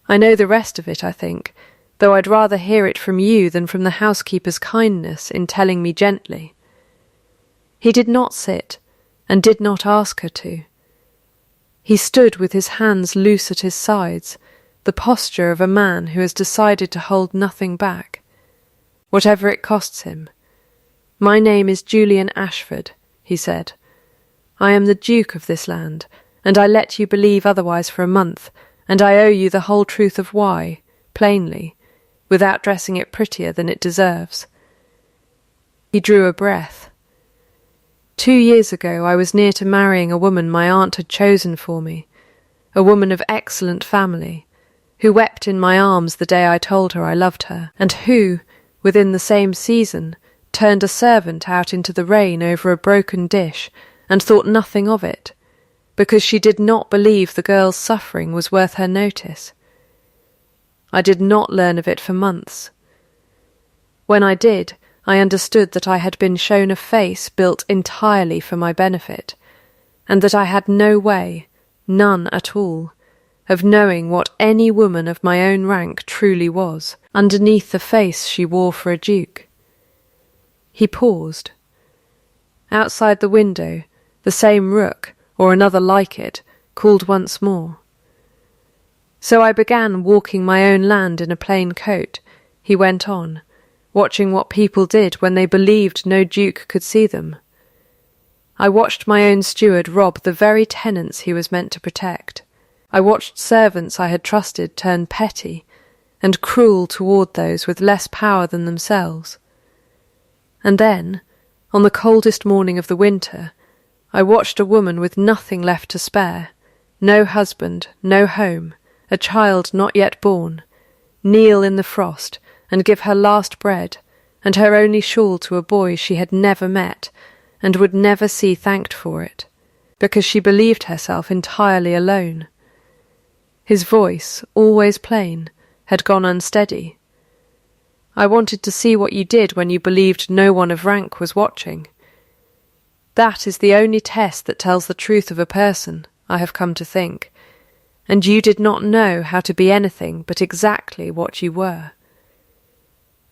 "I know the rest of it, I think, though I'd rather hear it from you than from the housekeeper's kindness in telling me gently." He did not sit, and did not ask her to. He stood with his hands loose at his sides, the posture of a man who has decided to hold nothing back, whatever it costs him. "My name is Julian Ashford," he said. "I am the Duke of this land, and I let you believe otherwise for a month, and I owe you the whole truth of why, plainly, without dressing it prettier than it deserves." He drew a breath. 2 years ago I was near to marrying a woman my aunt had chosen for me, a woman of excellent family, who wept in my arms the day I told her I loved her, and who, within the same season, turned a servant out into the rain over a broken dish and thought nothing of it, because she did not believe the girl's suffering was worth her notice. I did not learn of it for months. When I did, I understood that I had been shown a face built entirely for my benefit, and that I had no way, none at all, of knowing what any woman of my own rank truly was, underneath the face she wore for a duke. He paused. Outside the window, the same rook, or another like it, called once more. "So I began walking my own land in a plain coat," he went on, watching what people did when they believed no duke could see them. "I watched my own steward rob the very tenants he was meant to protect. I watched servants I had trusted turn petty and cruel toward those with less power than themselves. And then, on the coldest morning of the winter, I watched a woman with nothing left to spare, no husband, no home, a child not yet born, kneel in the frost and give her last bread and her only shawl to a boy she had never met and would never see thanked for it, because she believed herself entirely alone. His voice, always plain, had gone unsteady. I wanted to see what you did when you believed no one of rank was watching. That is the only test that tells the truth of a person, I have come to think, and you did not know how to be anything but exactly what you were.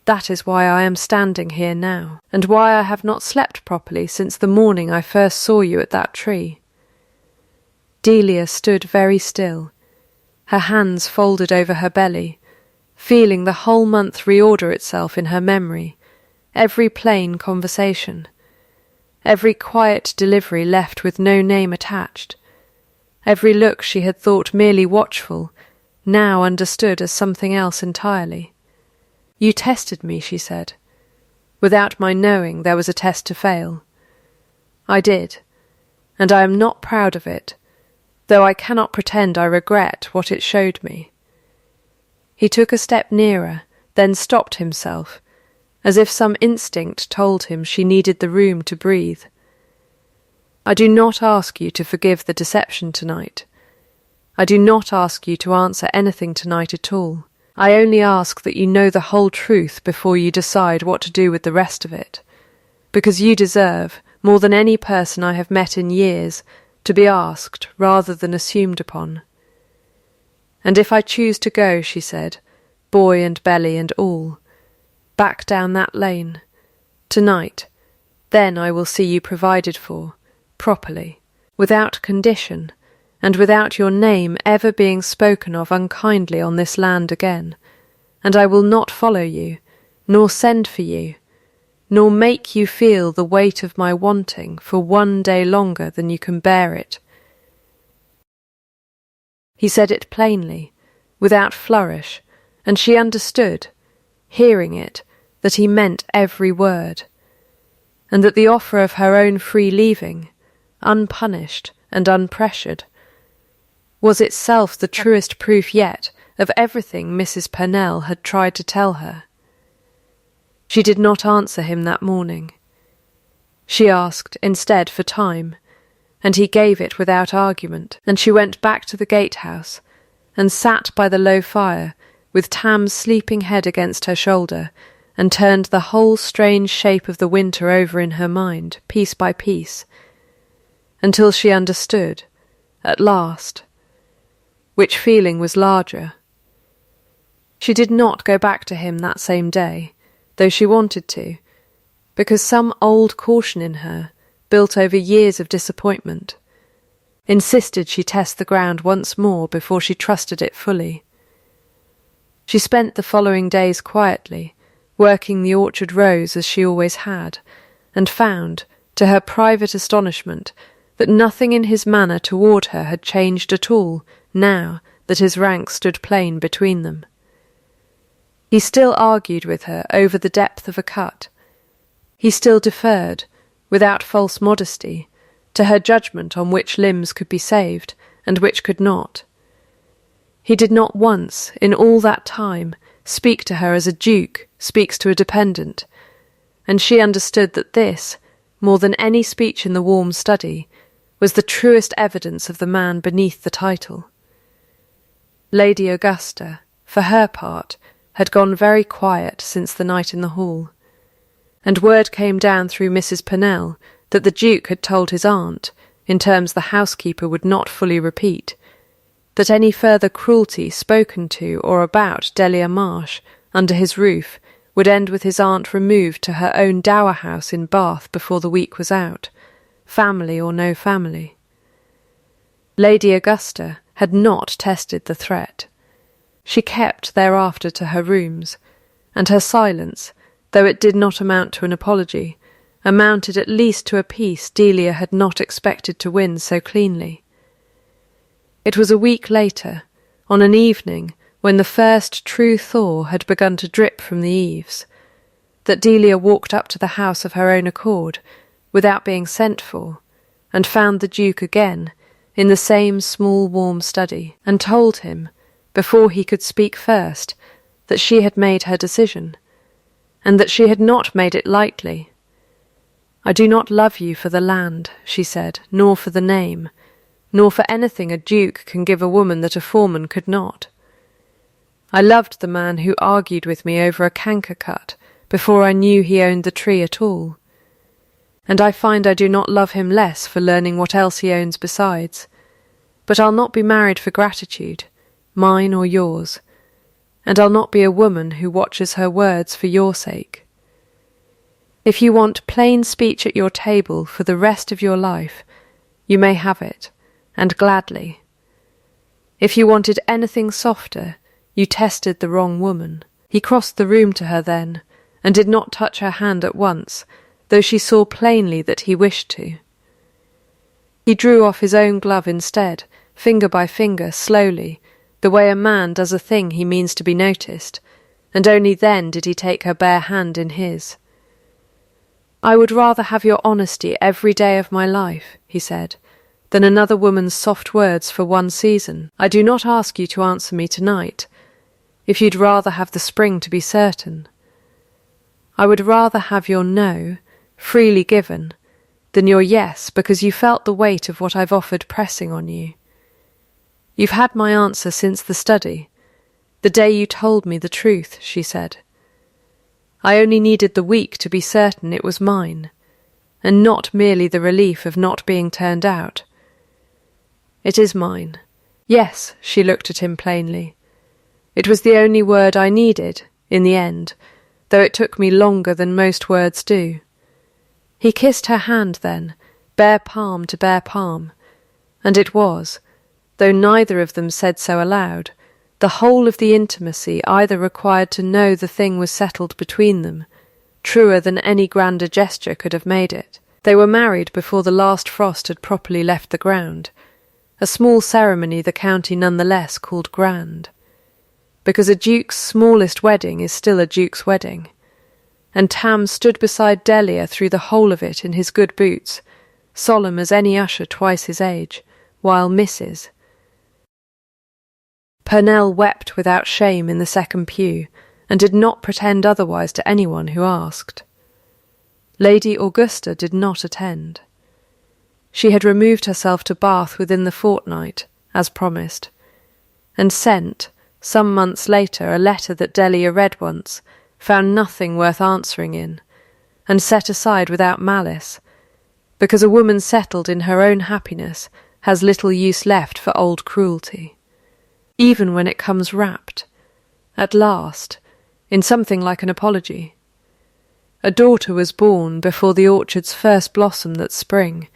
That is why I am standing here now, and why I have not slept properly since the morning I first saw you at that tree." Delia stood very still, her hands folded over her belly, feeling the whole month reorder itself in her memory, every plain conversation, every quiet delivery left with no name attached, every look she had thought merely watchful, now understood as something else entirely. "You tested me," she said. "Without my knowing there was a test to fail. I did, and I am not proud of it, though I cannot pretend I regret what it showed me." He took a step nearer, then stopped himself, as if some instinct told him she needed the room to breathe. "I do not ask you to forgive the deception tonight. I do not ask you to answer anything tonight at all. I only ask that you know the whole truth before you decide what to do with the rest of it, because you deserve, more than any person I have met in years, to be asked rather than assumed upon. And if I choose to go," she said, boy and belly and all, "back down that lane, tonight, then I will see you provided for, properly, without condition, and without your name ever being spoken of unkindly on this land again, and I will not follow you, nor send for you, nor make you feel the weight of my wanting for one day longer than you can bear it." He said it plainly, without flourish, and she understood, hearing it, that he meant every word, and that the offer of her own free leaving, unpunished and unpressured, was itself the truest proof yet of everything Mrs. Purnell had tried to tell her. She did not answer him that morning. She asked, instead, for time, and he gave it without argument, and she went back to the gatehouse, and sat by the low fire, with Tam's sleeping head against her shoulder, and turned the whole strange shape of the winter over in her mind, piece by piece, until she understood, at last, which feeling was larger. She did not go back to him that same day, though she wanted to, because some old caution in her, built over years of disappointment, insisted she test the ground once more before she trusted it fully. She spent the following days quietly, working the orchard rows as she always had, and found, to her private astonishment, that nothing in his manner toward her had changed at all, now that his rank stood plain between them. He still argued with her over the depth of a cut. He still deferred, without false modesty, to her judgment on which limbs could be saved and which could not. He did not once, in all that time, speak to her as a duke speaks to a dependent, and she understood that this, more than any speech in the warm study, was the truest evidence of the man beneath the title. Lady Augusta, for her part, had gone very quiet since the night in the hall, and word came down through Mrs. Purnell that the Duke had told his aunt, in terms the housekeeper would not fully repeat, that any further cruelty spoken to or about Delia Marsh under his roof would end with his aunt removed to her own dower house in Bath before the week was out, family or no family. Lady Augusta had not tested the threat. She kept thereafter to her rooms, and her silence, though it did not amount to an apology, amounted at least to a peace Delia had not expected to win so cleanly. It was a week later, on an evening when the first true thaw had begun to drip from the eaves, that Delia walked up to the house of her own accord, without being sent for, and found the Duke again, in the same small warm study, and told him, before he could speak first, that she had made her decision, and that she had not made it lightly. "I do not love you for the land," she said, "nor for the name, nor for anything a duke can give a woman that a foreman could not. I loved the man who argued with me over a canker cut before I knew he owned the tree at all, and I find I do not love him less for learning what else he owns besides, But I'll not be married for gratitude, mine or yours, and I'll not be a woman who watches her words for your sake. If you want plain speech at your table for the rest of your life, you may have it, and gladly. If you wanted anything softer, you tested the wrong woman. He crossed the room to her then, and did not touch her hand at once, though she saw plainly that he wished to. He drew off his own glove instead, finger by finger, slowly, the way a man does a thing he means to be noticed, and only then did he take her bare hand in his. "I would rather have your honesty every day of my life," he said, "than another woman's soft words for one season. I do not ask you to answer me tonight, if you'd rather have the spring to be certain. I would rather have your no, freely given, than your yes because you felt the weight of what I've offered pressing on you. You've had my answer since the study, the day you told me the truth," she said. "I only needed the week to be certain it was mine, and not merely the relief of not being turned out. It is mine. Yes," she looked at him plainly. "It was the only word I needed, in the end, though it took me longer than most words do." He kissed her hand then, bare palm to bare palm, and it was, though neither of them said so aloud, the whole of the intimacy either required to know the thing was settled between them, truer than any grander gesture could have made it. They were married before the last frost had properly left the ground, a small ceremony the county none the less called grand, because a duke's smallest wedding is still a duke's wedding, and Tam stood beside Delia through the whole of it in his good boots, solemn as any usher twice his age, while Mrs. Purnell wept without shame in the second pew, and did not pretend otherwise to anyone who asked. Lady Augusta did not attend. She had removed herself to Bath within the fortnight, as promised, and sent, some months later, a letter that Delia read once, found nothing worth answering in, and set aside without malice, because a woman settled in her own happiness has little use left for old cruelty, even when it comes wrapped, at last, in something like an apology. A daughter was born before the orchard's first blossom that spring,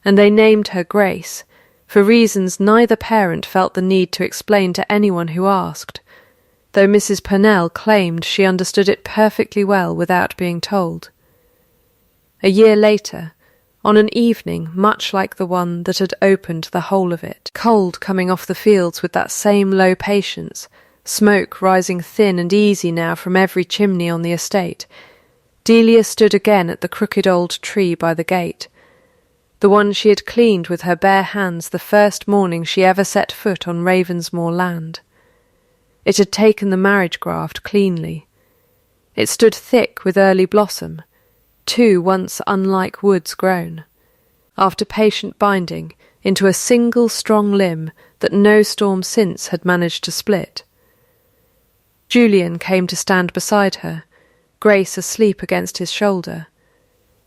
and they named her Grace, for reasons neither parent felt the need to explain to anyone who asked, though Mrs. Purnell claimed she understood it perfectly well without being told. A year later, on an evening much like the one that had opened the whole of it, cold coming off the fields with that same low patience, smoke rising thin and easy now from every chimney on the estate, Delia stood again at the crooked old tree by the gate, the one she had cleaned with her bare hands the first morning she ever set foot on Ravensmoor land. It had taken the marriage graft cleanly. It stood thick with early blossom, two once unlike woods grown, after patient binding into a single strong limb that no storm since had managed to split. Julian came to stand beside her, Grace asleep against his shoulder,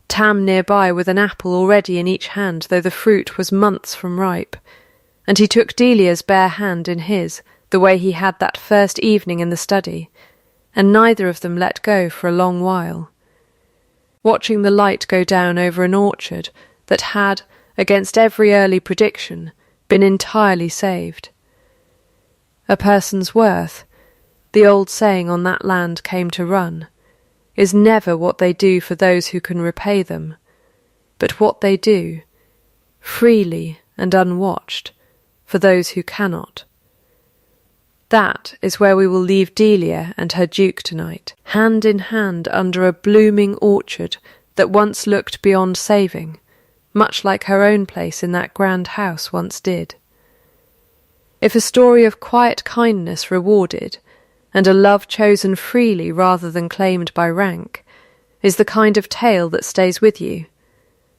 Tam nearby with an apple already in each hand, though the fruit was months from ripe, and he took Delia's bare hand in his, the way he had that first evening in the study, and neither of them let go for a long while, watching the light go down over an orchard that had, against every early prediction, been entirely saved. A person's worth, the old saying on that land came to run, is never what they do for those who can repay them, but what they do, freely and unwatched, for those who cannot. That is where we will leave Delia and her duke tonight, hand in hand under a blooming orchard that once looked beyond saving, much like her own place in that grand house once did. If a story of quiet kindness rewarded, and a love chosen freely rather than claimed by rank, is the kind of tale that stays with you,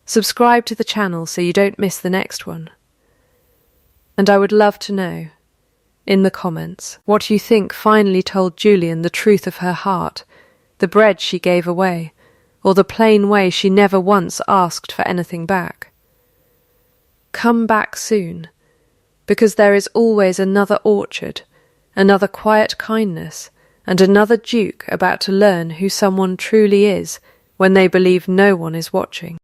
subscribe to the channel so you don't miss the next one. And I would love to know, in the comments, what you think finally told Julian the truth of her heart, the bread she gave away, or the plain way she never once asked for anything back. Come back soon, because there is always another orchard, another quiet kindness, and another duke about to learn who someone truly is when they believe no one is watching.